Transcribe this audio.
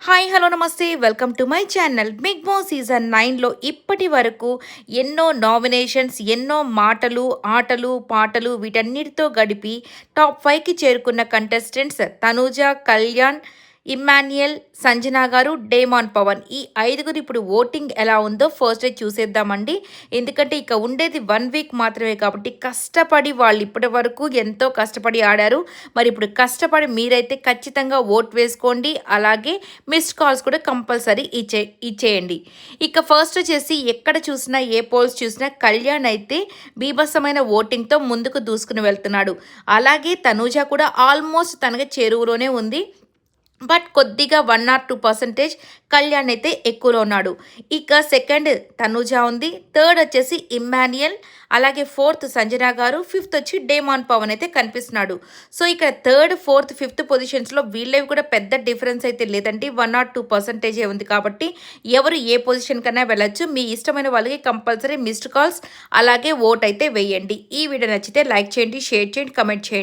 Hi hello నమస్తే welcome to my channel. Bigg Boss season 9లో ఇప్పటి వరకు ఎన్నో నామినేషన్స్, ఎన్నో మాటలు, ఆటలు, పాటలు వీటన్నిటితో గడిపి టాప్ 5కి చేరుకున్న కంటెస్టెంట్స్ తనూజ, కళ్యాణ్, ఇమ్మాన్యుయల్, సంజన గారు, డేమాన్ పవన్. ఈ ఐదుగురు ఇప్పుడు ఓటింగ్ ఎలా ఉందో ఫస్ట్ డే చూసేద్దామండి. ఎందుకంటే ఇక ఉండేది 1 వీక్ మాత్రమే కాబట్టి కష్టపడి వాళ్ళు ఇప్పటి వరకు ఎంతో కష్టపడి ఆడారు. మరి ఇప్పుడు కష్టపడి మీరైతే ఖచ్చితంగా ఓట్ వేసుకోండి. అలాగే మిస్డ్ కాల్స్ కూడా కంపల్సరీ ఇచ్చేయండి. ఇక ఫస్ట్ వచ్చేసి ఎక్కడ చూసినా ఏ పోల్స్ చూసినా కళ్యాణ్ అయితే బీభత్సమైన ఓటింగ్తో ముందుకు దూసుకుని వెళ్తున్నాడు. అలాగే తనూజ కూడా ఆల్మోస్ట్ తనకి చేరువలోనే ఉంది. బట్ కొద్దిగా 1 ఆర్ 2% కళ్యాణ్ అయితే ఎక్కువలో ఉన్నాడు. ఇక సెకండ్ తనూజ ఉంది, థర్డ్ వచ్చేసి ఇమ్మాన్యుయల్, అలాగే ఫోర్త్ సంజన గారు, ఫిఫ్త్ వచ్చి డేమాన్ పవన్ అయితే కనిపిస్తున్నాడు. సో ఇక్కడ థర్డ్, ఫోర్త్, ఫిఫ్త్ పొజిషన్స్లో వీళ్ళవి కూడా పెద్ద డిఫరెన్స్ అయితే లేదండి. 1 ఆర్ 2% ఉంది కాబట్టి ఎవరు ఏ పొజిషన్ కన్నా వెళ్ళొచ్చు. మీ ఇష్టమైన వాళ్ళకి కంపల్సరీ మిస్డ్ కాల్స్ అలాగే ఓట్ అయితే వేయండి. ఈ వీడియో నచ్చితే లైక్ చేయండి, షేర్ చేయండి, కమెంట్ చేయండి.